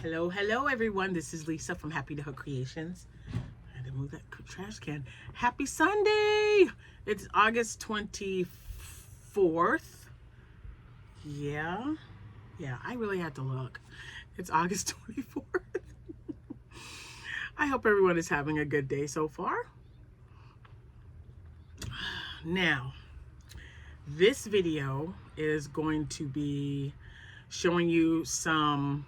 Hello everyone. This is Lisa from Happy to Hook Creations. I had to move that trash can. Happy Sunday! It's August 24th. Yeah, I really had to look. It's August 24th. I hope everyone is having a good day so far. Now, this video is going to be showing you some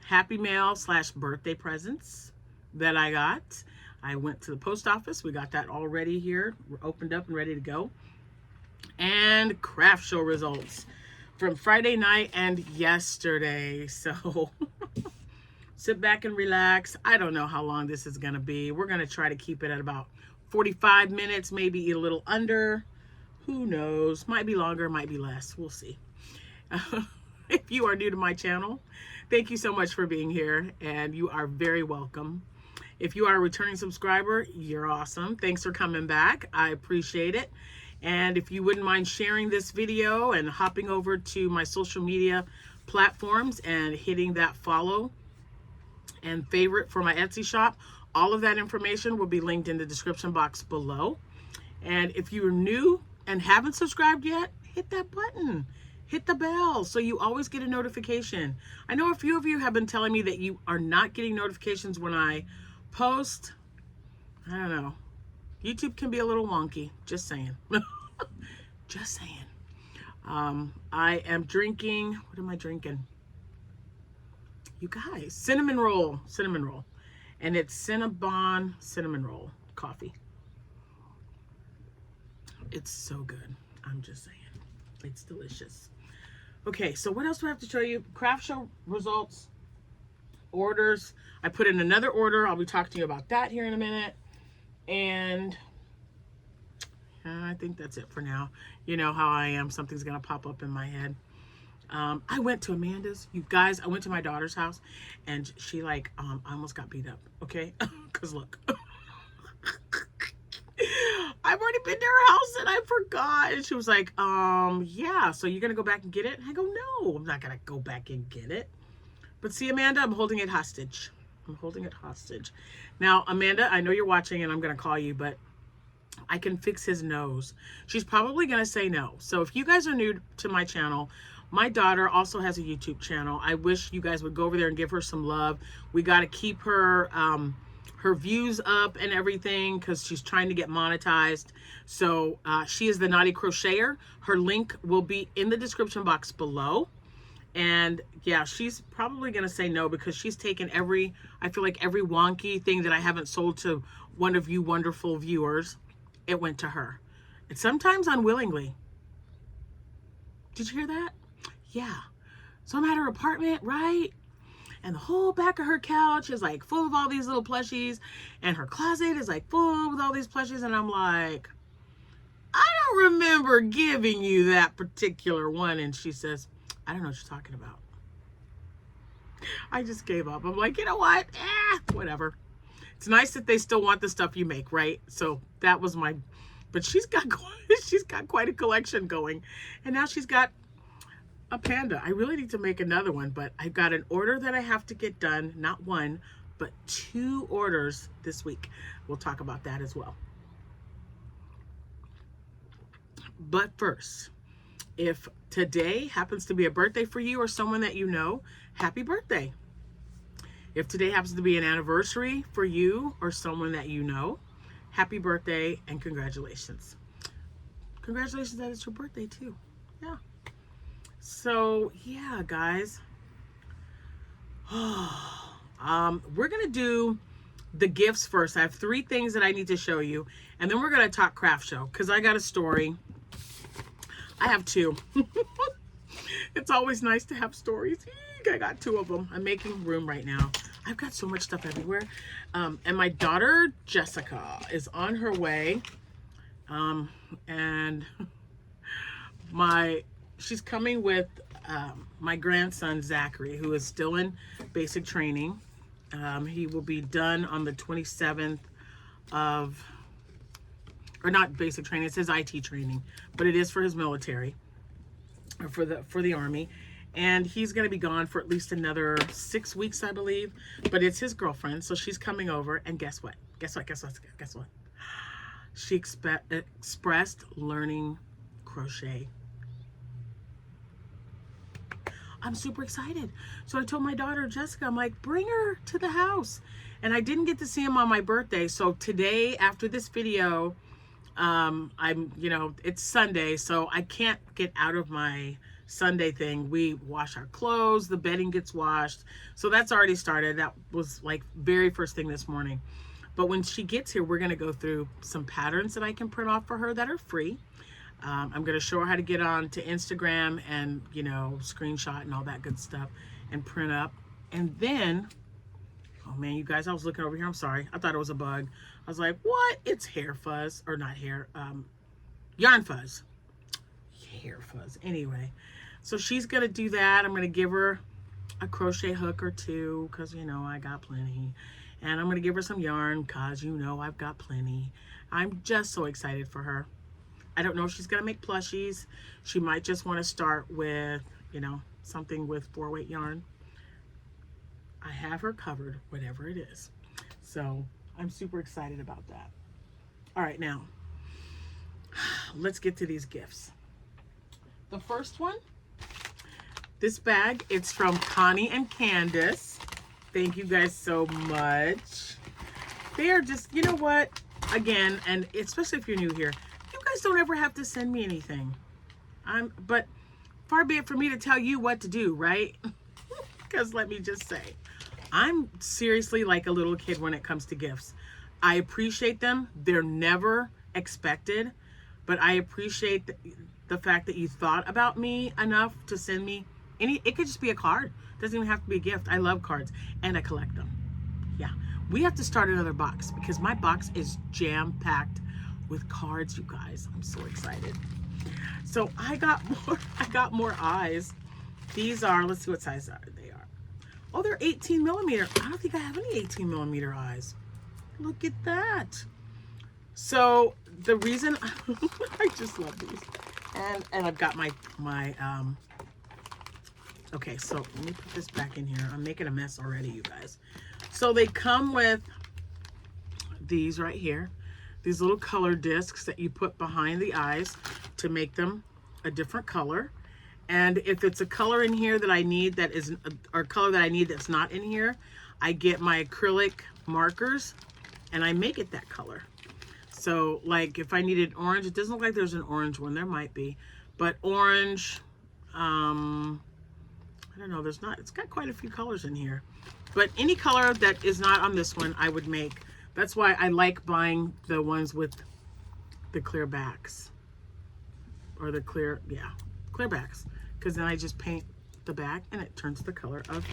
Happy Mail / birthday presents that I got. I went to the post office. We got that all ready here. We're opened up and ready to go. And craft show results from Friday night and yesterday. So sit back and relax. I don't know how long this is going to be. We're going to try to keep it at about 45 minutes, maybe a little under. Who knows? Might be longer, might be less. We'll see. If you are new to my channel, thank you so much for being here, and you are very welcome. If you are a returning subscriber, you're awesome. Thanks for coming back. I appreciate it. And if you wouldn't mind sharing this video and hopping over to my social media platforms and hitting that follow and favorite for my Etsy shop, all of that information will be linked in the description box below. And if you're new and haven't subscribed yet, hit that button. Hit the bell so you always get a notification. I know a few of you have been telling me that you are not getting notifications when I post. I don't know. YouTube can be a little wonky. Just saying. Just saying. I am drinking. What am I drinking? You guys, cinnamon roll. And it's Cinnabon cinnamon roll coffee. It's so good. I'm just saying. It's delicious. Okay, so what else do I have to show you? Craft show results, orders. I put in another order. I'll be talking to you about that here in a minute. And I think that's it for now. You know how I am. Something's going to pop up in my head. I went to Amanda's. You guys, I went to my daughter's house, and she I almost got beat up, okay? Because look. I've already been to her house and I forgot. And she was like, yeah, so you're going to go back and get it? And I go, no, I'm not going to go back and get it. But see, Amanda, I'm holding it hostage. Now, Amanda, I know you're watching and I'm going to call you, but I can fix his nose. She's probably going to say no. So if you guys are new to my channel, my daughter also has a YouTube channel. I wish you guys would go over there and give her some love. We got to keep her her views up and everything because she's trying to get monetized. So she is the Naughty Crocheter. Her link will be in the description box below. And yeah, she's probably going to say no because she's taken I feel like every wonky thing that I haven't sold to one of you wonderful viewers, it went to her. And sometimes unwillingly. Did you hear that? Yeah. So I'm at her apartment, right? And the whole back of her couch is like full of all these little plushies. And her closet is like full with all these plushies. And I'm like, I don't remember giving you that particular one. And she says, I don't know what you're talking about. I just gave up. I'm like, you know what? Whatever. It's nice that they still want the stuff you make, right? So that was but she's got quite a collection going. And now she's got a panda. I really need to make another one, but I've got an order that I have to get done. Not one, but 2 orders this week. We'll talk about that as well. But first, if today happens to be a birthday for you or someone that you know, happy birthday. If today happens to be an anniversary for you or someone that you know, happy birthday and congratulations. Congratulations that it's your birthday too. Yeah. So yeah, guys, we're going to do the gifts first. I have 3 things that I need to show you, and then we're going to talk craft show because I got a story. I have 2. It's always nice to have stories. I got 2 of them. I'm making room right now. I've got so much stuff everywhere. And my daughter, Jessica, is on her way. And she's coming with my grandson, Zachary, who is still in basic training. He will be done on the 27th of, or not basic training, it says IT training, but it is for his military, or for the Army. and he's going to be gone for at least another 6 weeks, I believe. But it's his girlfriend, so she's coming over. And guess what? Guess what? Guess what? Guess what? She expressed learning crochet. I'm super excited. So I told my daughter, Jessica, I'm like, bring her to the house. And I didn't get to see him on my birthday. So today, after this video, it's Sunday, so I can't get out of my Sunday thing. We wash our clothes, the bedding gets washed. So that's already started. That was like very first thing this morning. But when she gets here, we're going to go through some patterns that I can print off for her that are free. I'm going to show her how to get on to Instagram and, screenshot and all that good stuff and print up. And then, oh man, you guys, I was looking over here. I'm sorry. I thought it was a bug. I was like, what? It's hair fuzz, or not hair, yarn fuzz. Hair fuzz. Anyway, so she's going to do that. I'm going to give her a crochet hook or two because, I got plenty. And I'm going to give her some yarn because, I've got plenty. I'm just so excited for her. I don't know if she's going to make plushies. She might just want to start with, something with 4-weight yarn. I have her covered, whatever it is. So I'm super excited about that. All right, now let's get to these gifts. The first one, this bag, it's from Connie and Candace. Thank you guys so much. They are just, you know what? Again, and especially if you're new here, you guys don't ever have to send me anything. But far be it for me to tell you what to do, right? Because let me just say, I'm seriously like a little kid when it comes to gifts. I appreciate them. They're never expected, but I appreciate the fact that you thought about me enough to send me it could just be a card. It doesn't even have to be a gift. I love cards and I collect them. Yeah. We have to start another box because my box is jam-packed with cards, you guys. I'm so excited. So I got more eyes. These are, let's see what size they are. Oh, they're 18 millimeter. I don't think I have any 18 millimeter eyes. Look at that. So the reason I just love these. And I've got my okay, so let me put this back in here. I'm making a mess already, you guys. So they come with these right here. These little color discs that you put behind the eyes to make them a different color. And if it's a color in here that I need that isn't, or color that I need that's not in here, I get my acrylic markers and I make it that color. So like if I needed orange, it doesn't look like there's an orange one. There might be, but orange, I don't know, there's not, it's got quite a few colors in here. But any color that is not on this one, I would make. That's why I like buying the ones with the clear backs. Or the clear backs. Because then I just paint the back and it turns the color of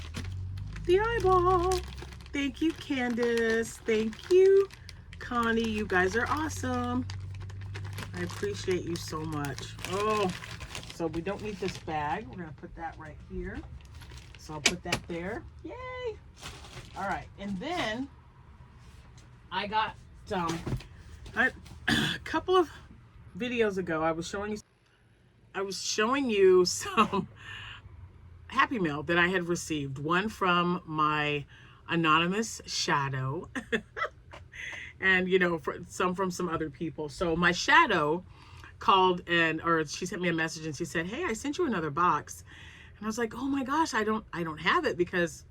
the eyeball. Thank you, Candace. Thank you, Connie. You guys are awesome. I appreciate you so much. Oh, so we don't need this bag. We're going to put that right here. So I'll put that there. Yay! All right, and then I got a couple of videos ago. I was showing you some Happy Mail that I had received. One from my anonymous shadow, and some from some other people. So my shadow called or she sent me a message and she said, "Hey, I sent you another box." And I was like, "Oh my gosh, I don't have it because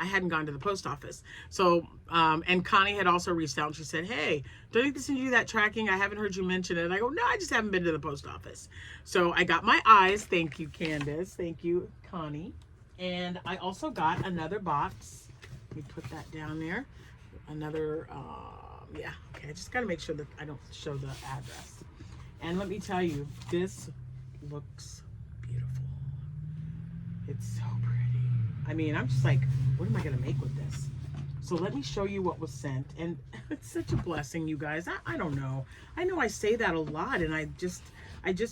I hadn't gone to the post office." So, and Connie had also reached out and she said, "Hey, do I need to send you that tracking? I haven't heard you mention it." And I go, "No, I just haven't been to the post office." So I got my eyes. Thank you, Candace. Thank you, Connie. And I also got another box. Let me put that down there. Another, yeah, okay. I just got to make sure that I don't show the address. And let me tell you, this looks beautiful. It's so pretty. I mean, I'm just like, what am I going to make with this? So let me show you what was sent. And it's such a blessing, you guys. I don't know. I know I say that a lot, and I just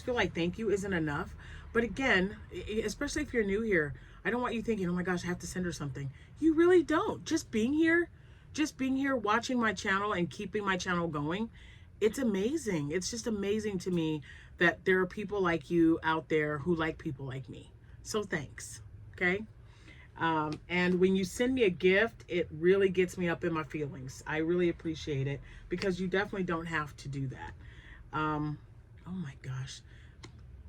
feel like thank you isn't enough. But again, especially if you're new here, I don't want you thinking, oh my gosh, I have to send her something. You really don't. Just being here, watching my channel and keeping my channel going, it's amazing. It's just amazing to me that there are people like you out there who like people like me. So thanks. Okay. And when you send me a gift, it really gets me up in my feelings. I really appreciate it because you definitely don't have to do that. Oh my gosh.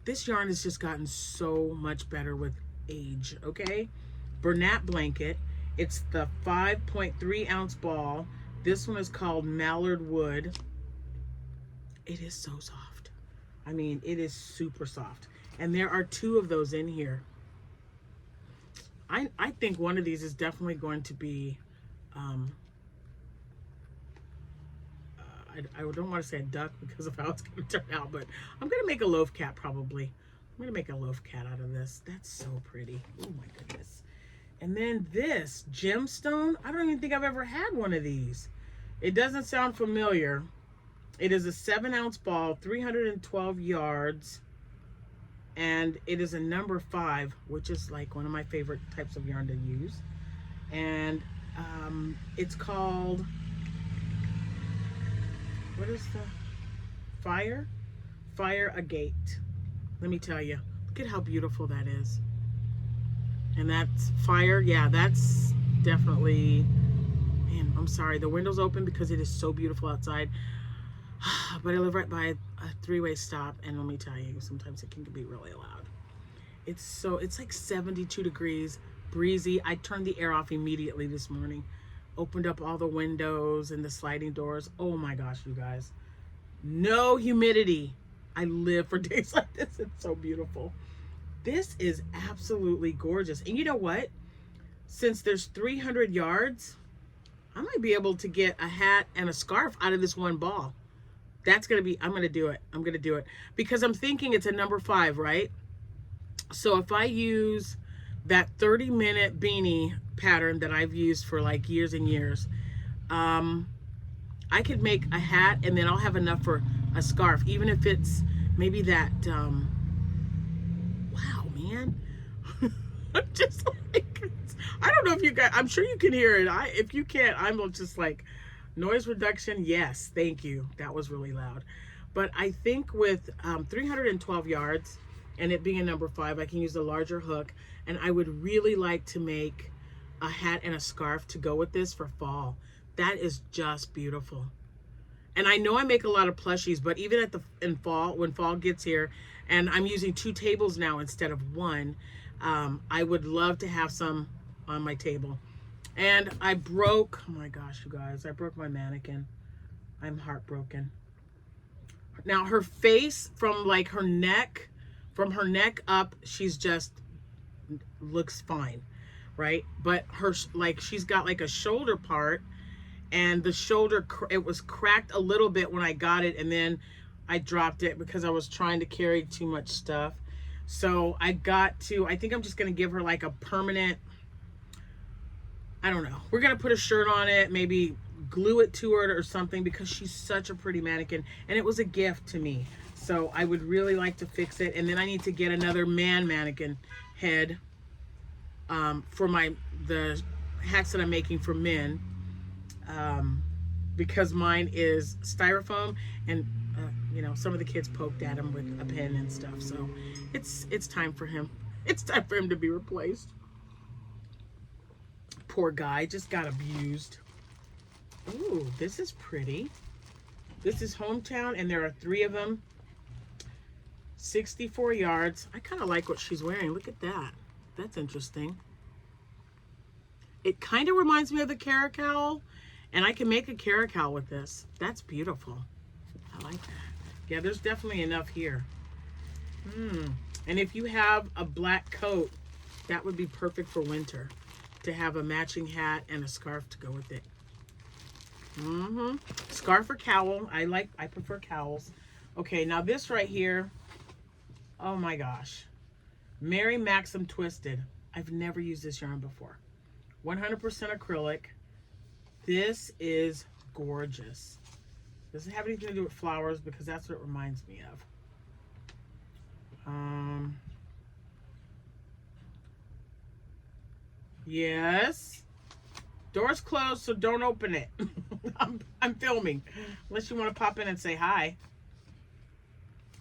This yarn has just gotten so much better with age, okay? Bernat blanket. It's the 5.3 ounce ball. This one is called Mallard Wood. It is so soft. I mean, it is super soft. And there are 2 of those in here. I think one of these is definitely going to be, I don't want to say a duck because of how it's going to turn out, but I'm going to make a loaf cat probably. I'm going to make a loaf cat out of this. That's so pretty. Oh my goodness. And then this gemstone, I don't even think I've ever had one of these. It doesn't sound familiar. It is a 7 ounce ball, 312 yards. And it is a number 5, which is like one of my favorite types of yarn to use. And it's called, what is the Fire Agate. Let me tell you, look at how beautiful that is. And that's fire. Yeah, that's definitely, man, I'm sorry. The window's open because it is so beautiful outside. But I live right by a 3-way stop, and let me tell you, sometimes it can be really loud. It's like 72 degrees, breezy. I turned the air off immediately this morning, opened up all the windows and the sliding doors. Oh my gosh, you guys, no humidity. I live for days like this. It's so beautiful. This is absolutely gorgeous. And you know what? Since there's 300 yards, I might be able to get a hat and a scarf out of this one ball. That's going to be, I'm going to do it. I'm going to do it because I'm thinking it's a number 5, right? So if I use that 30-minute beanie pattern that I've used for like years and years, I could make a hat and then I'll have enough for a scarf, even if it's maybe that, wow, man. I'm just like, I don't know if you guys, I'm sure you can hear it. If you can't, I'm just like, noise reduction, yes, thank you. That was really loud. But I think with 312 yards and it being a number 5, I can use a larger hook. And I would really like to make a hat and a scarf to go with this for fall. That is just beautiful. And I know I make a lot of plushies, but even in fall, when fall gets here, and I'm using 2 tables now instead of 1, I would love to have some on my table. And I broke, oh my gosh, you guys, I broke my mannequin. I'm heartbroken. Now her face, from like her neck up, she's just looks fine, right? But her, like, she's got like a shoulder part, and the shoulder, it was cracked a little bit when I got it, and then I dropped it because I was trying to carry too much stuff. So I think I'm just gonna give her like a permanent, I don't know. We're going to put a shirt on it, maybe glue it to her or something, because she's such a pretty mannequin. And it was a gift to me. So I would really like to fix it. And then I need to get another man mannequin head for the hats that I'm making for men. Because mine is styrofoam, and you know, some of the kids poked at him with a pen and stuff. So it's time for him. It's time for him to be replaced. Poor guy, just got abused. Ooh, this is pretty. This is Hometown, and there are 3 of them. 64 yards. I kind of like what she's wearing. Look at that. That's interesting. It kind of reminds me of the caracal, and I can make a caracal with this. That's beautiful. I like that. Yeah, there's definitely enough here. And if you have a black coat, that would be perfect for winter, to have a matching hat and a scarf to go with it. Scarf or cowl. I prefer cowls. Okay, now this right here, oh my gosh. Mary Maxim Twisted. I've never used this yarn before. 100% acrylic. This is gorgeous. Doesn't have anything to do with flowers, because that's what it reminds me of. Yes. Door's closed, so don't open it. I'm filming. Unless you want to pop in and say hi.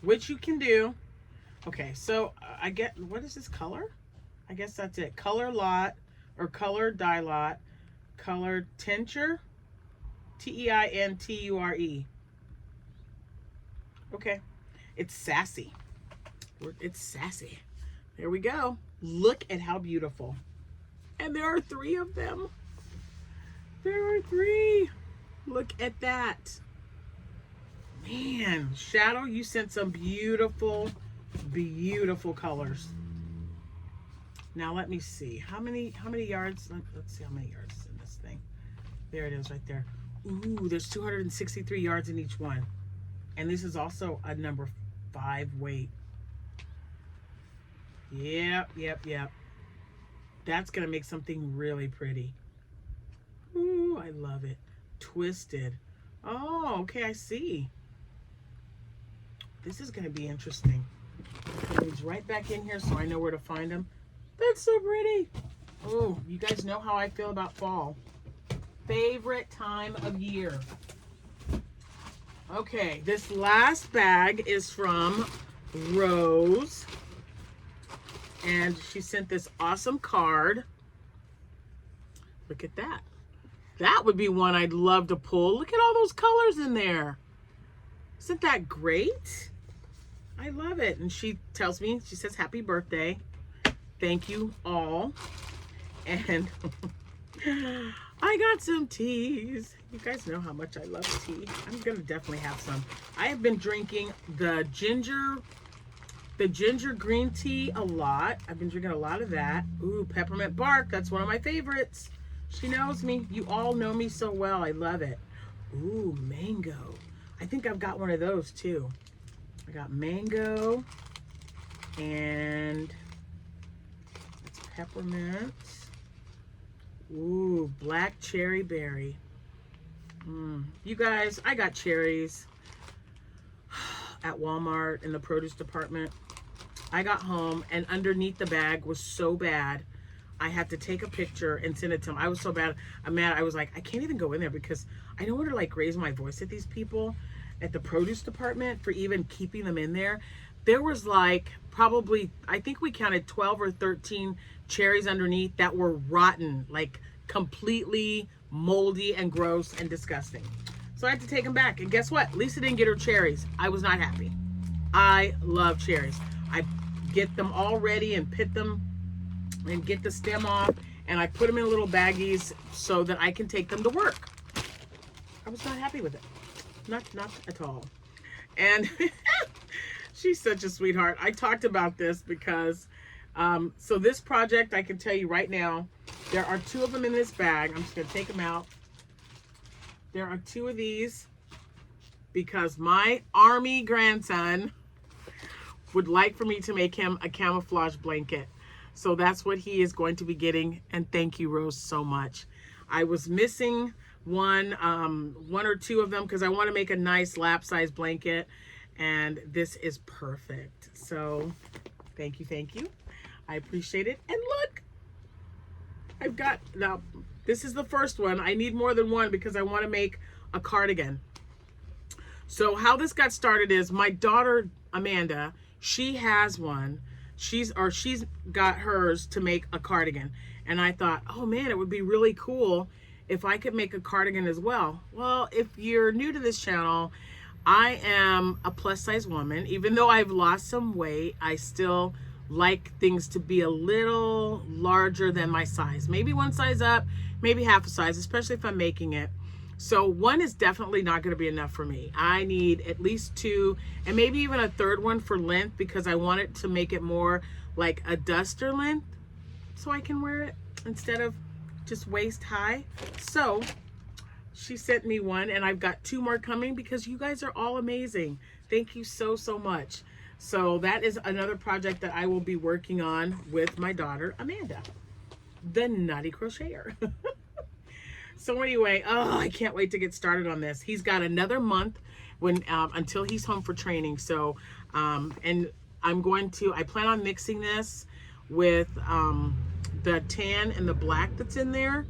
Which you can do. Okay, so I get, what is this color? I guess that's it. Color lot or color dye lot. Color tincture. Teinture. Okay. It's sassy. It's sassy. There we go. Look at how beautiful. And there are 3 of them. There are 3. Look at that. Man, Shadow, you sent some beautiful, beautiful colors. Now let me see. How many yards? Let's see how many yards is in this thing. There it is right there. Ooh, there's 263 yards in each one. And this is also a number 5 weight. Yep. That's going to make something really pretty. Ooh, I love it. Twisted. Oh, okay, I see. This is going to be interesting. Put these right back in here so I know where to find them. That's so pretty. Oh, you guys know how I feel about fall. Favorite time of year. Okay, this last bag is from Rose. And she sent this awesome card. Look at that. That would be one I'd love to pull. Look at all those colors in there. Isn't that great? I love it. And she tells me, she says, happy birthday. Thank you all. And I got some teas. You guys know how much I love tea. I'm going to definitely have some. I have been drinking the ginger green tea a lot. I've been drinking a lot of that. Ooh, peppermint bark. That's one of my favorites. She knows me. You all know me so well. I love it. Ooh, mango. I think I've got one of those too. I got mango and it's peppermint. Ooh, black cherry berry. You guys, I got cherries at Walmart in the produce department. I got home and underneath the bag was so bad. I had to take a picture and send it to them. I was so bad. I'm mad. I was like, I can't even go in there because I don't want to like raise my voice at these people at the produce department for even keeping them in there. There was like probably, I think we counted 12 or 13 cherries underneath that were rotten, like completely moldy and gross and disgusting. So I had to take them back. And guess what? Lisa didn't get her cherries. I was not happy. I love cherries. I get them all ready and pit them and get the stem off. And I put them in little baggies so that I can take them to work. I was not happy with it. Not at all. And she's such a sweetheart. I talked about this because, so this project, I can tell you right now, there are 2 of them in this bag. I'm just going to take them out. There are 2 of these because my Army grandson would like for me to make him a camouflage blanket. So that's what he is going to be getting. And thank you, Rose, so much. I was missing one or 2 of them because I want to make a nice lap size blanket. And this is perfect. So thank you. I appreciate it. And look, I've got, now this is the first one. I need more than one because I want to make a cardigan. So how this got started is my daughter, Amanda, she has one. She's got hers to make a cardigan. And I thought, oh man, it would be really cool if I could make a cardigan as well. Well, if you're new to this channel, I am a plus size woman. Even though I've lost some weight, I still like things to be a little larger than my size. Maybe one size up, maybe half a size, especially if I'm making it. So one is definitely not going to be enough for me. I need at least 2 and maybe even a 3rd one for length because I want it to make it more like a duster length so I can wear it instead of just waist high. So she sent me one and I've got 2 more coming because you guys are all amazing. Thank you so much. So that is another project that I will be working on with my daughter, Amanda, the Nutty Crocheter. So anyway, oh, I can't wait to get started on this. He's got another month until he's home for training. So, and I plan on mixing this with the tan and the black that's in there.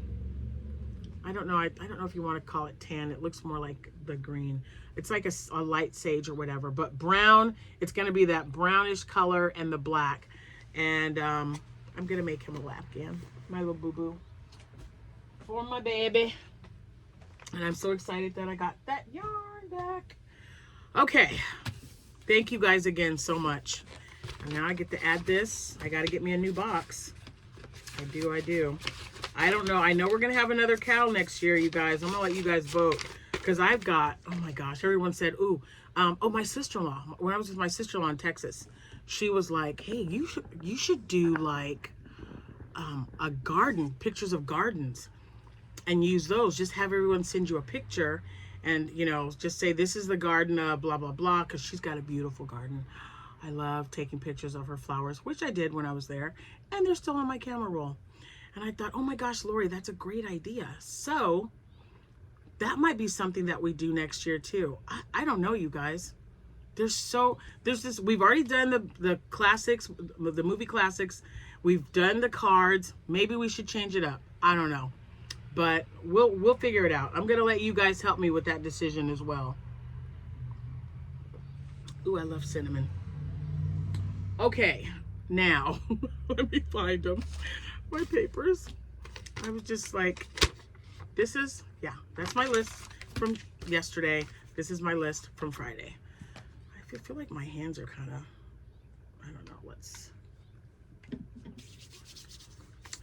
I don't know. I don't know if you want to call it tan. It looks more like the green. It's like a light sage or whatever, but brown, it's going to be that brownish color and the black. And I'm going to make him a Lapcan, my little boo-boo, for my baby. And I'm so excited that I got that yarn back. Okay. Thank you guys again so much. And now I get to add this. I got to get me a new box. I do. I don't know. I know we're going to have another cow next year, you guys. I'm going to let you guys vote. Because I've got, oh my gosh, everyone said, ooh, oh, my sister-in-law. When I was with my sister-in-law in Texas, she was like, hey, you should do like a garden, pictures of gardens, and use those. Just have everyone send you a picture and, you know, just say, this is the garden of blah, blah, blah, because she's got a beautiful garden. I love taking pictures of her flowers, which I did when I was there, and they're still on my camera roll. And I thought, oh my gosh, Lori, that's a great idea. So that might be something that we do next year too. I don't know, you guys. There's this, we've already done the classics, the movie classics. We've done the cards. Maybe we should change it up. I don't know. But we'll figure it out. I'm going to let you guys help me with that decision as well. Ooh, I love cinnamon. Okay, now, let me find them. My papers. I was just like, this is, yeah, that's my list from yesterday. This is my list from Friday. I feel like my hands are kind of, I don't know,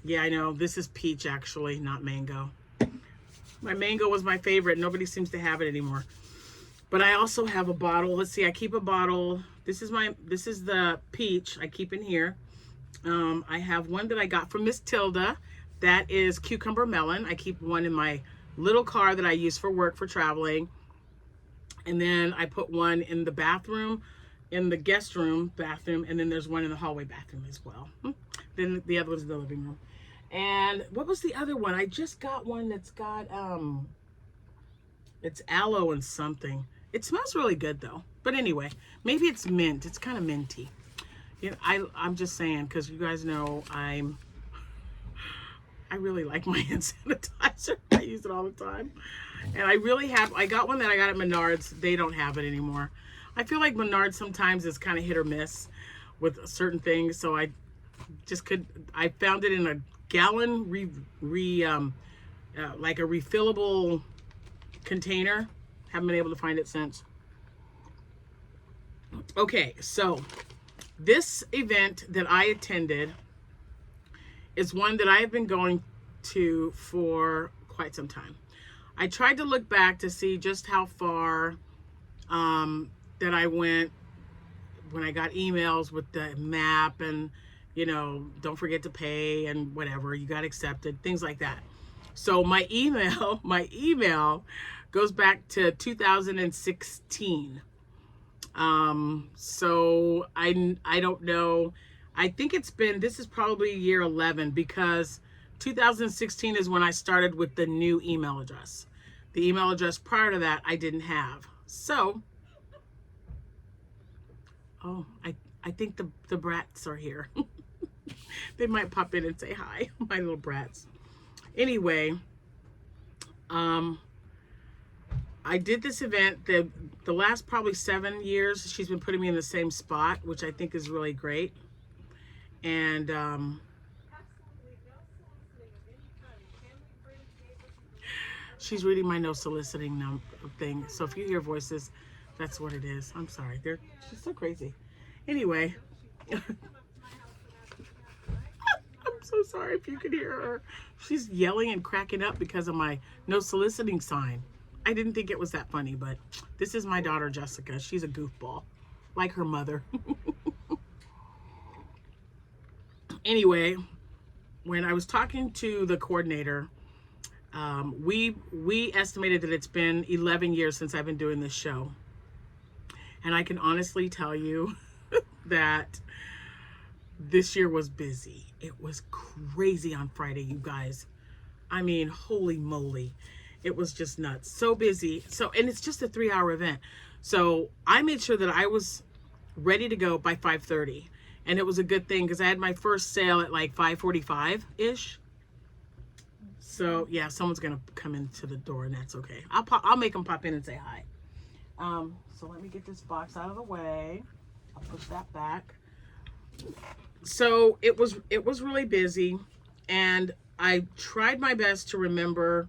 yeah, I know, this is peach actually, not mango. My mango was my favorite. Nobody seems to have it anymore. But I also have a bottle. Let's see, I keep a bottle. This is the peach I keep in here. I have one that I got from Miss Tilda. That is cucumber melon. I keep one in my little car that I use for work, for traveling. And then I put one in the bathroom, in the guest room bathroom, and then there's one in the hallway bathroom as well. Then the other one's in the living room. And what was the other one? I just got one that's got, it's aloe and something. It smells really good though. But anyway, maybe it's mint. It's kind of minty. You know, I'm just saying, because you guys know I really like my hand sanitizer. I use it all the time. And I got one that I got at Menards. They don't have it anymore. I feel like Menards sometimes is kind of hit or miss with certain things. So I found it in a gallon, like a refillable container. Haven't been able to find it since. Okay, so this event that I attended is one that I have been going to for quite some time. I tried to look back to see just how far that I went when I got emails with the map and, you know, don't forget to pay and whatever, you got accepted, things like that. So my email goes back to 2016. So I don't know. I think this is probably year 11, because 2016 is when I started with the new email address. The email address prior to that I didn't have. So, oh, I think the brats are here. They might pop in and say hi, my little brats. Anyway, I did this event the last probably 7 years. She's been putting me in the same spot, which I think is really great. And she's reading my no soliciting thing. So if you hear voices, that's what it is. I'm sorry. She's so crazy. Anyway. I'm so sorry if you could hear her. She's yelling and cracking up because of my no soliciting sign. I didn't think it was that funny, but this is my daughter, Jessica. She's a goofball, like her mother. Anyway, when I was talking to the coordinator, we estimated that it's been 11 years since I've been doing this show. And I can honestly tell you that this year was busy. It was crazy on Friday, you guys. I mean, holy moly. It was just nuts. So busy. And it's just a 3-hour event. So I made sure that I was ready to go by 5:30. And it was a good thing because I had my first sale at like 5:45-ish. So yeah, someone's gonna come into the door, and that's okay. I'll make them pop in and say hi. So let me get this box out of the way. I'll push that back. So it was really busy, and I tried my best to remember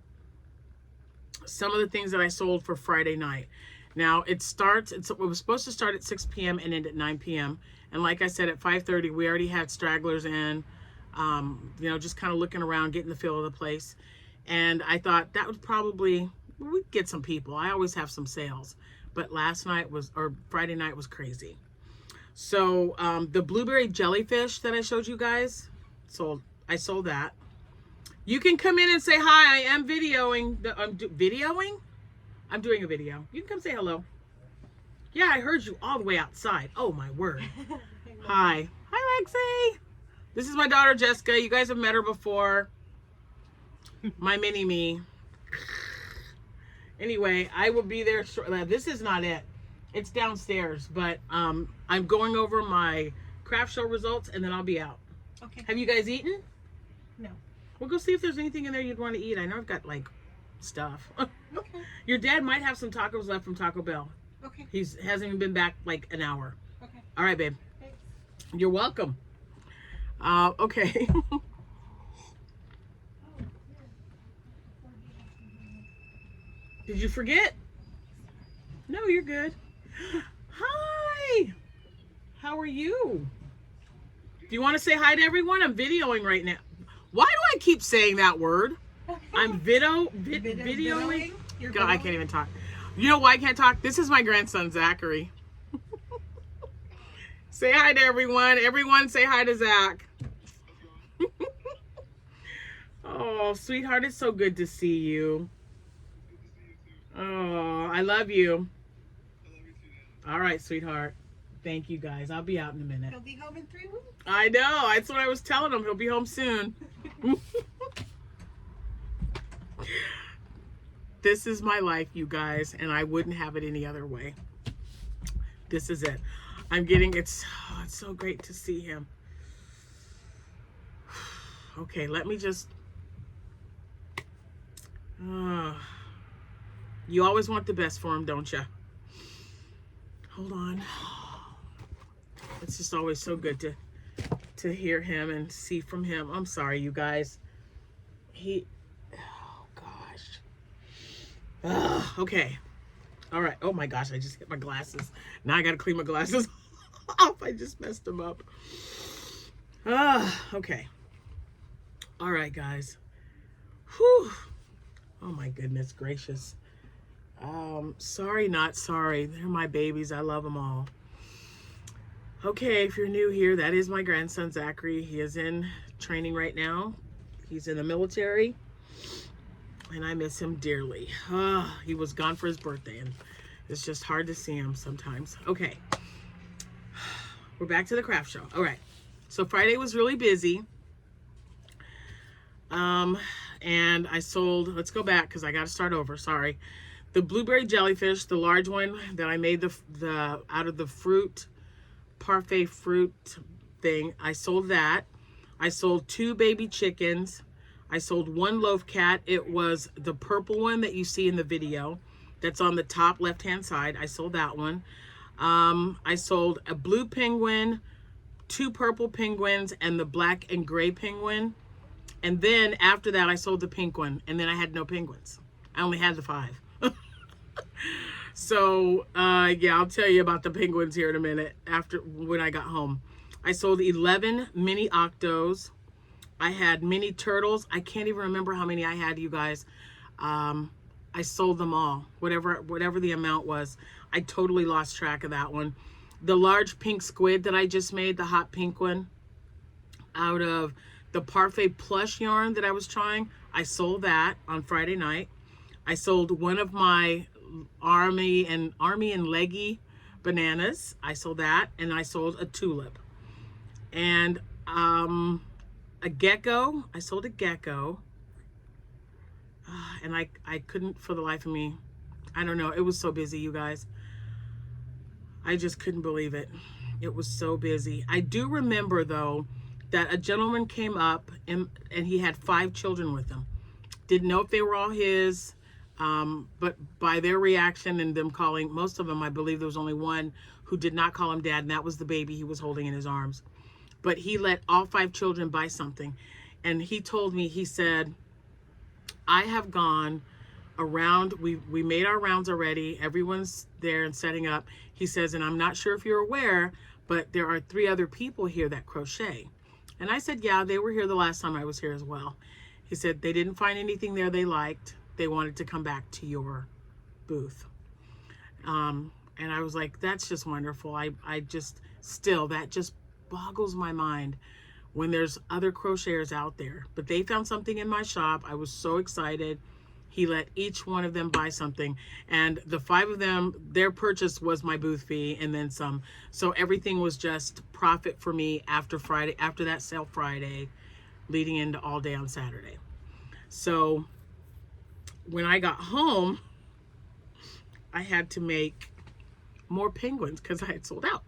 some of the things that I sold for Friday night. Now it was supposed to start at 6 p.m. and end at 9 p.m. And like I said, at 5:30, we already had stragglers in, just kind of looking around, getting the feel of the place. And I thought that would probably, we'd get some people. I always have some sales. But Friday night was crazy. So the blueberry jellyfish that I showed you guys, I sold that. You can come in and say hi. I am videoing. Videoing? I'm doing a video. You can come say hello. Yeah, I heard you all the way outside. Oh, my word. Hi. Hi, Lexi. This is my daughter, Jessica. You guys have met her before. My mini-me. Anyway, I will be there shortly. This is not it. It's downstairs, but I'm going over my craft show results, and then I'll be out. Okay. Have you guys eaten? No. We'll go see if there's anything in there you'd want to eat. I know I've got, like, stuff. Okay. Your dad might have some tacos left from Taco Bell. Okay. Hasn't even been back, like, an hour. Okay. All right, babe. Thanks. You're welcome. Okay. Did you forget? No, you're good. Hi. How are you? Do you want to say hi to everyone? I'm videoing right now. Why do I keep saying that word? I'm videoing. God, I can't even talk. You know why I can't talk? This is my grandson, Zachary. Say hi to everyone. Everyone say hi to Zach. Oh, sweetheart, it's so good to see you. Oh, I love you. All right, sweetheart. Thank you, guys. I'll be out in a minute. He'll be home in 3 weeks. I know. That's what I was telling him. He'll be home soon. This is my life, you guys, and I wouldn't have it any other way. This is it. It's so great to see him. Okay, let me just... you always want the best for him, don't you? Hold on. It's just always so good to hear him and see from him. I'm sorry, you guys. Oh, gosh. Okay. All right. Oh, my gosh. I just hit my glasses. Now I got to clean my glasses off. I just messed them up. Okay. All right, guys. Whew. Oh, my goodness gracious. Sorry, not sorry. They're my babies. I love them all. Okay, if you're new here, that is my grandson, Zachary. He is in training right now. He's in the military, and I miss him dearly. He was gone for his birthday, and it's just hard to see him sometimes. Okay, we're back to the craft show. All right, so Friday was really busy. And I sold, let's go back because I got to start over, sorry. The blueberry jellyfish, the large one that I made the out of the parfait fruit thing, I sold that. I sold 2 baby chickens. I sold 1 loaf cat. It was the purple one that you see in the video. That's on the top left-hand side. I sold that one. I sold a blue penguin, 2 purple penguins, and the black and gray penguin. And then after that, I sold the pink one. And then I had no penguins. I only had the 5. So, yeah, I'll tell you about the penguins here in a minute when I got home. I sold 11 mini octos. I had mini turtles. I can't even remember how many I had, you guys. I sold them all, whatever the amount was. I totally lost track of that one. The large pink squid that I just made, the hot pink one, out of the parfait plush yarn that I was trying, I sold that on Friday night. I sold one of my army and leggy bananas. I sold that, and I sold a tulip. And a gecko. I sold a gecko. And I couldn't for the life of me. I don't know. It was so busy, you guys. I just couldn't believe it. It was so busy. I do remember, though, that a gentleman came up and he had 5 children with him. Didn't know if they were all his, but by their reaction and them calling, most of them, I believe there was only one who did not call him dad, and that was the baby he was holding in his arms. but he let all 5 children buy something. And he told me, he said, I have gone around, we made our rounds already, everyone's there and setting up. He says, and I'm not sure if you're aware, but there are 3 other people here that crochet. And I said, yeah, they were here the last time I was here as well. He said they didn't find anything there they liked. They wanted to come back to your booth. And I was like, that's just wonderful. I just, still, that just boggles my mind when there's other crocheters out there. But they found something in my shop. I was so excited. He let each one of them buy something. And the 5 of them, their purchase was my booth fee and then some. So everything was just profit for me after Friday, after that sale Friday, leading into all day on Saturday. So when I got home, I had to make more penguins because I had sold out.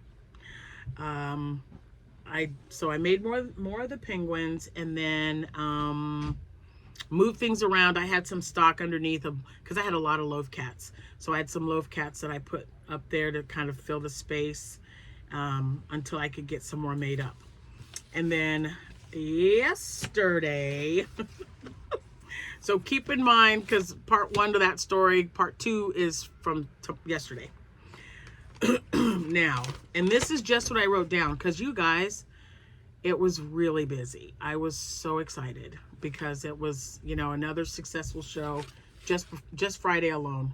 So I made more of the penguins, and then moved things around. I had some stock underneath them because I had a lot of loaf cats. So I had some loaf cats that I put up there to kind of fill the space until I could get some more made up. And then yesterday, so keep in mind, because part 1 to that story, part 2 is from yesterday. Now, and this is just what I wrote down, because you guys, it was really busy. I was so excited because it was, you know, another successful show just Friday alone.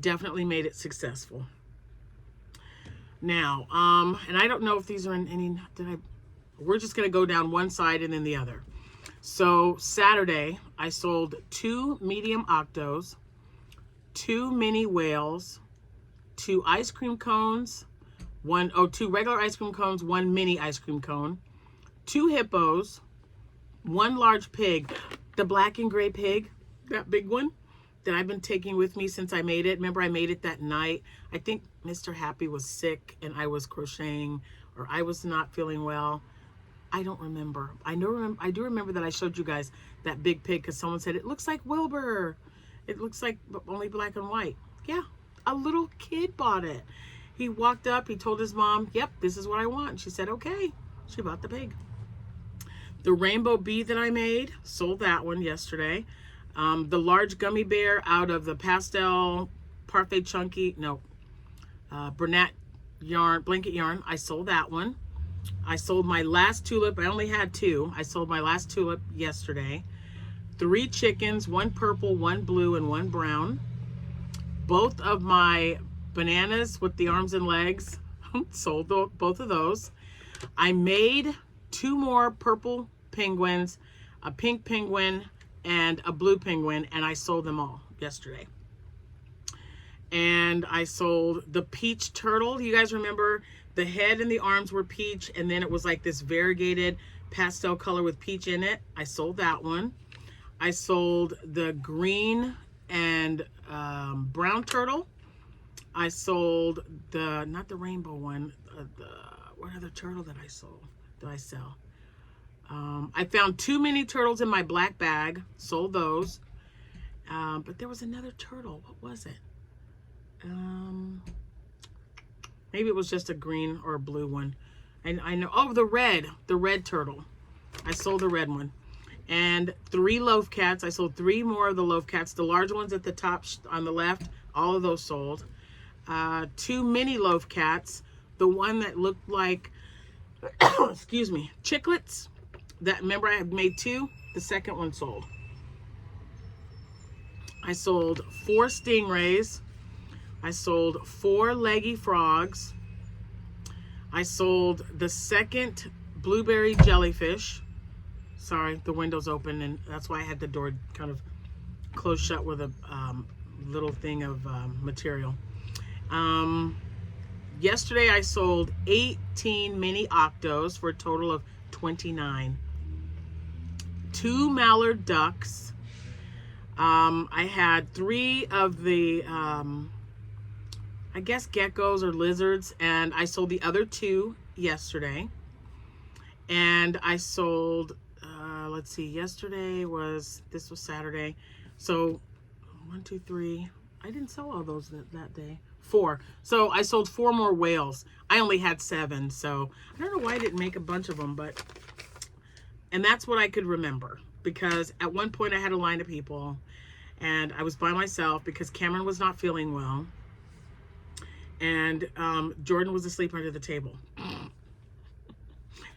Definitely made it successful. Now, and I don't know if these are in any, we're just going to go down one side and then the other. So Saturday, I sold 2 medium octos, 2 mini whales, 2 ice cream cones, 2 regular ice cream cones, 1 mini ice cream cone, 2 hippos, 1 large pig, the black and gray pig, that big one that I've been taking with me since I made it. Remember, I made it that night. I think Mr. Happy was sick and I was crocheting, or I was not feeling well. I don't remember. I do remember that I showed you guys that big pig because someone said, it looks like Wilbur. It looks like only black and white. Yeah, a little kid bought it. He walked up, he told his mom, yep, this is what I want. She said, okay. She bought the pig. The rainbow bee that I made, sold that one yesterday. The large gummy bear out of the pastel parfait chunky, Bernat yarn, blanket yarn, I sold that one. I sold my last tulip. I only had 2. I sold my last tulip yesterday. 3 chickens, 1 purple, 1 blue, and 1 brown. Both of my bananas with the arms and legs, sold both of those. I made 2 more purple penguins, a pink penguin, and a blue penguin, and I sold them all yesterday. And I sold the peach turtle. You guys remember the head and the arms were peach, and then it was like this variegated pastel color with peach in it. I sold that one. I sold the green and brown turtle. I sold not the rainbow one, what other turtle did I sell? I found 2 mini turtles in my black bag, sold those. But there was another turtle. What was it? Maybe it was just a green or a blue one. And I know, oh, the red turtle. I sold the red one. And 3 loaf cats. I sold 3 more of the loaf cats. The large ones at the top on the left, all of those sold. 2 mini loaf cats. The one that looked like, excuse me, chiclets. That, remember I had made 2? The second one sold. I sold 4 stingrays. I sold 4 leggy frogs. I sold the second blueberry jellyfish. Sorry, the window's open, and that's why I had the door kind of closed shut with a little thing of material. Yesterday I sold 18 mini octos for a total of 29. 2 mallard ducks. I had 3 of the I guess geckos or lizards, and I sold the other 2 yesterday. And I sold, let's see, this was Saturday. So 1, 2, 3, I didn't sell all those that day. 4. So I sold 4 more whales. I only had 7, so I don't know why I didn't make a bunch of them, but, and that's what I could remember, because at one point I had a line of people and I was by myself because Cameron was not feeling well, and Jordan was asleep under the table.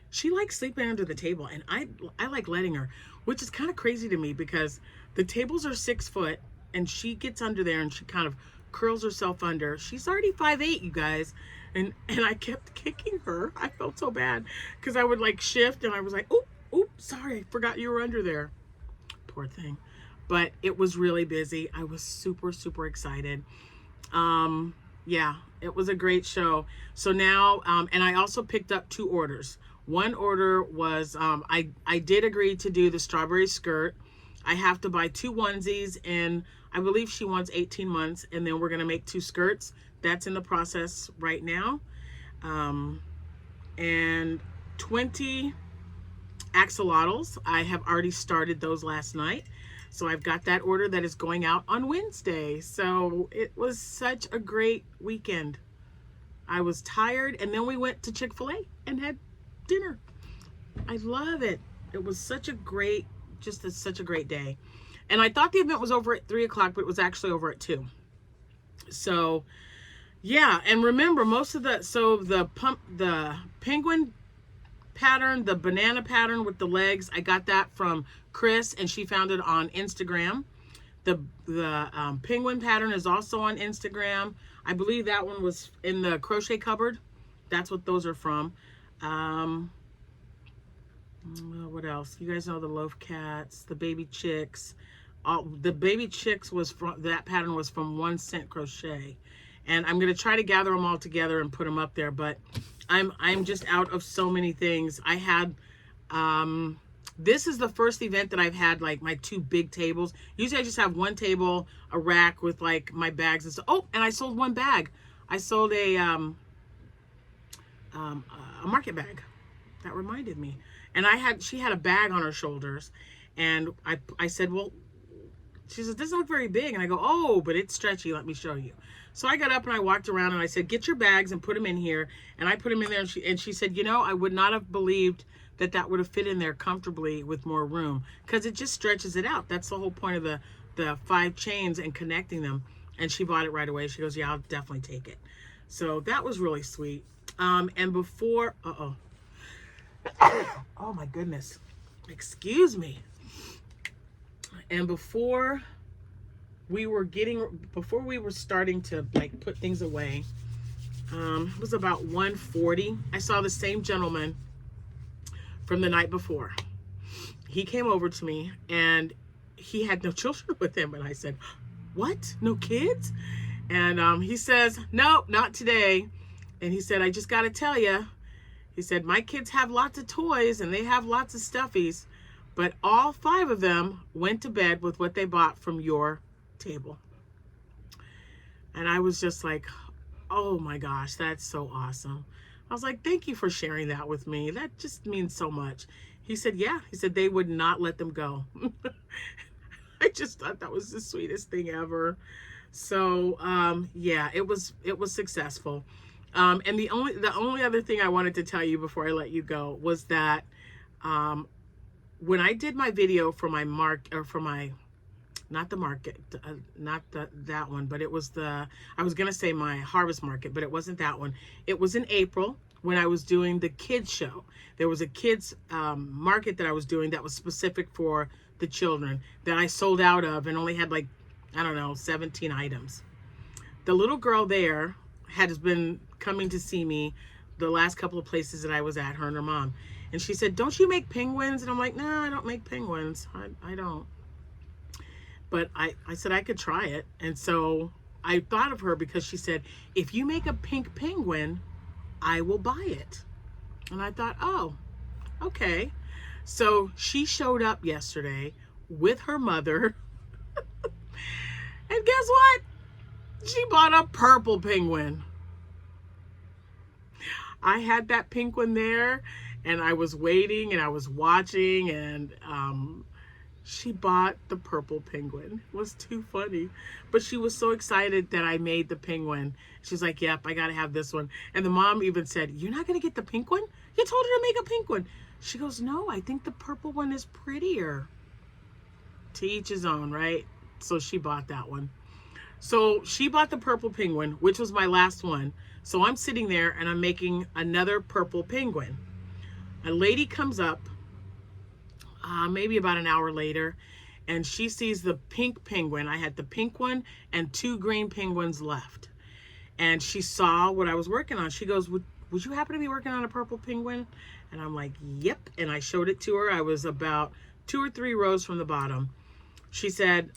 She likes sleeping under the table, and I like letting her, which is kind of crazy to me because the tables are 6 foot and she gets under there and she kind of curls herself under. She's already 5'8", you guys. And I kept kicking her. I felt so bad because I would like shift and I was like, oop, sorry, I forgot you were under there. Poor thing. But it was really busy. I was super, super excited. Yeah, it was a great show. So now, and I also picked up 2 orders. One order was, I did agree to do the strawberry skirt. I have to buy 2 onesies, and I believe she wants 18 months, and then we're going to make 2 skirts. That's in the process right now. And 20 axolotls. I have already started those last night. So I've got that order that is going out on Wednesday. So it was such a great weekend. I was tired, and then we went to Chick-fil-A and had dinner. I love it. It was such a great, such a great day. And I thought the event was over at 3 o'clock, but it was actually over at 2. So yeah, and remember most of the penguin pattern, the banana pattern with the legs, I got that from Chris, and she found it on Instagram. The penguin pattern is also on Instagram. I believe that one was in the crochet cupboard. That's what those are from. What else? You guys know the loaf cats, the baby chicks. The baby chicks was from, that pattern was from 1 Cent Crochet. And I'm going to try to gather them all together and put them up there, but I'm just out of so many things. I had, this is the first event that I've had like my 2 big tables. Usually I just have 1 table, a rack with like my bags and stuff. Oh, and I sold 1 bag. I sold a market bag. That reminded me. And she had a bag on her shoulders, and I said, well, she said, this doesn't look very big. And I go, oh, but it's stretchy. Let me show you. So I got up and I walked around and I said, get your bags and put them in here. And I put them in there, and she said, you know, I would not have believed that would have fit in there comfortably with more room, because it just stretches it out. That's the whole point of the 5 chains and connecting them. And she bought it right away. She goes, yeah, I'll definitely take it. So that was really sweet. And before, oh my goodness, excuse me. And before we were starting to like put things away, it was about 1:40. I saw the same gentleman from the night before. He came over to me and he had no children with him. And I said, what? No kids? And he says, no, not today. And he said, I just got to tell you, he said, my kids have lots of toys and they have lots of stuffies, but all 5 of them went to bed with what they bought from your table. And I was just like, oh my gosh, that's so awesome. I was like, thank you for sharing that with me. That just means so much. He said, yeah. He said they would not let them go. I just thought that was the sweetest thing ever. So yeah, it was successful. And the only other thing I wanted to tell you before I let you go was that when I did my video for my not the market, that one, but it was I was gonna say my harvest market, but it wasn't that one. It was in April when I was doing the kids show. There was a kids market that I was doing that was specific for the children that I sold out of and only had like, I don't know, 17 items. The little girl there has been coming to see me the last couple of places that I was at, her and her mom. And she said, don't you make penguins? And I'm like, no, I don't make penguins. I don't. But I said I could try it. And so I thought of her because she said, if you make a pink penguin, I will buy it. And I thought, oh, okay. So she showed up yesterday with her mother. And guess what? She bought a purple penguin. I had that pink one there, and I was waiting and I was watching, and She bought the purple penguin. It was too funny. But she was so excited that I made the penguin. She's like, yep, I got to have this one. And the mom even said, you're not going to get the pink one? You told her to make a pink one. She goes, no, I think the purple one is prettier. To each his own, right? So she bought that one. So she bought the purple penguin, which was my last one. So I'm sitting there and I'm making another purple penguin. A lady comes up, maybe about an hour later, and she sees the pink penguin. I had the pink one and 2 green penguins left. And she saw what I was working on. She goes, would you happen to be working on a purple penguin? And I'm like, yep. And I showed it to her. I was about 2 or 3 rows from the bottom. She said,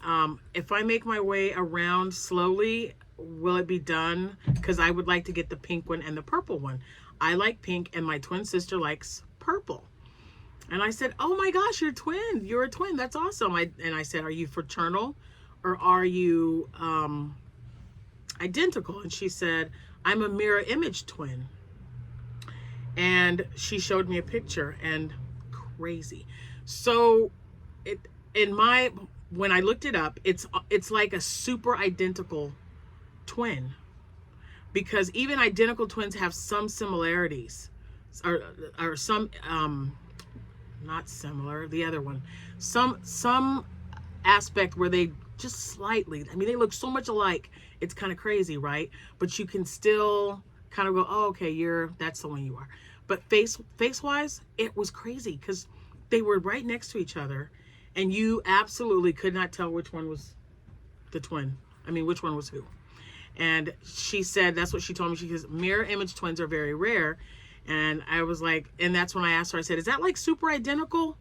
if I make my way around slowly, will it be done? Because I would like to get the pink one and the purple one. I like pink and my twin sister likes purple. And I said, oh my gosh, you're a twin. You're a twin. That's awesome. And I said, are you fraternal or are you identical? And she said, I'm a mirror image twin. And she showed me a picture, and crazy. So when I looked it up, it's like a super identical twin, because even identical twins have some similarities, or some not similar, the other one, some aspect where they just slightly, I mean, they look so much alike, it's kind of crazy, right? But you can still kind of go, oh, okay, that's the one you are. But face wise, it was crazy because they were right next to each other, and you absolutely could not tell which one was the twin. I mean, which one was who. And she said, that's what she told me. She goes, mirror image twins are very rare. And I was like, and that's when I asked her, I said, is that like super identical?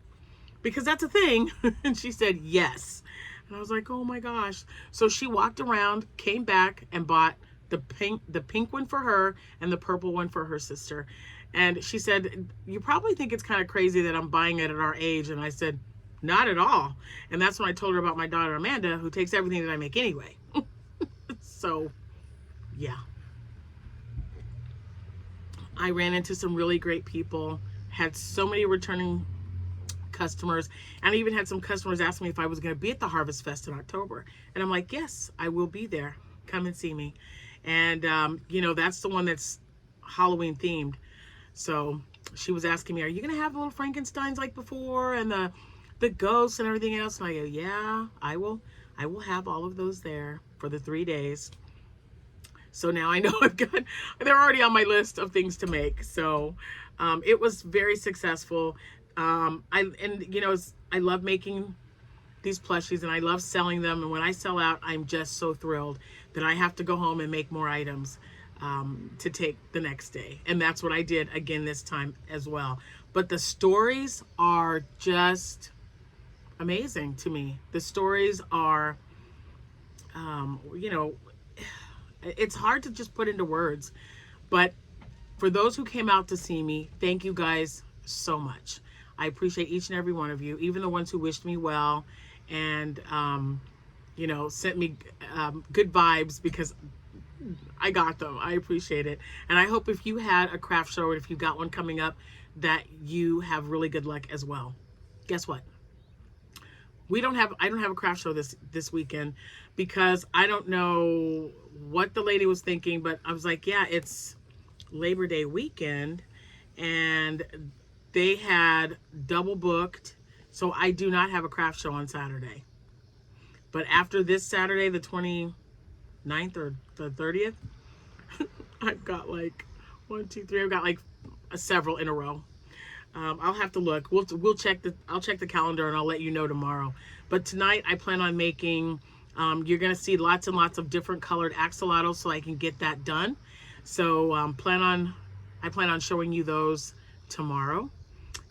Because that's a thing. And she said, yes. And I was like, oh my gosh. So she walked around, came back, and bought the pink one for her and the purple one for her sister. And she said, you probably think it's kind of crazy that I'm buying it at our age. And I said, not at all. And that's when I told her about my daughter, Amanda, who takes everything that I make anyway. So, yeah. I ran into some really great people, had so many returning customers, and I even had some customers ask me if I was going to be at the Harvest Fest in October. And I'm like, yes, I will be there. Come and see me. And, that's the one that's Halloween themed. So she was asking me, are you going to have the little Frankensteins like before, and the ghosts and everything else? And I go, yeah, I will have all of those there for the 3 days. So now I know they're already on my list of things to make. So it was very successful. I love making these plushies, and I love selling them. And when I sell out, I'm just so thrilled that I have to go home and make more items to take the next day. And that's what I did again this time as well. But the stories are just amazing to me. The stories are, it's hard to just put into words. But for those who came out to see me, thank you guys so much. I appreciate each and every one of you, even the ones who wished me well and, sent me good vibes, because I got them. I appreciate it. And I hope if you had a craft show, or if you've got one coming up, that you have really good luck as well. Guess what? I don't have a craft show this weekend, because I don't know what the lady was thinking, but I was like, yeah, it's Labor Day weekend, and they had double booked. So I do not have a craft show on Saturday. But after this Saturday, the 29th or the 30th, I've got like 1, 2, 3. I've got like several in a row. I'll have to look. I'll check the calendar, and I'll let you know tomorrow. But tonight I plan on making, you're going to see lots and lots of different colored axolotls, so I can get that done. So I plan on showing you those tomorrow.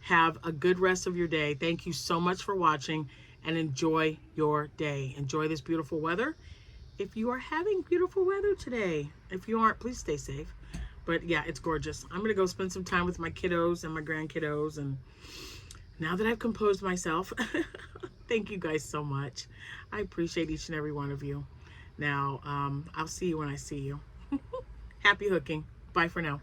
Have a good rest of your day. Thank you so much for watching, and enjoy your day. Enjoy this beautiful weather. If you are having beautiful weather today, if you aren't, please stay safe. But yeah, it's gorgeous. I'm going to go spend some time with my kiddos and my grandkiddos. And now that I've composed myself, thank you guys so much. I appreciate each and every one of you. Now, I'll see you when I see you. Happy hooking. Bye for now.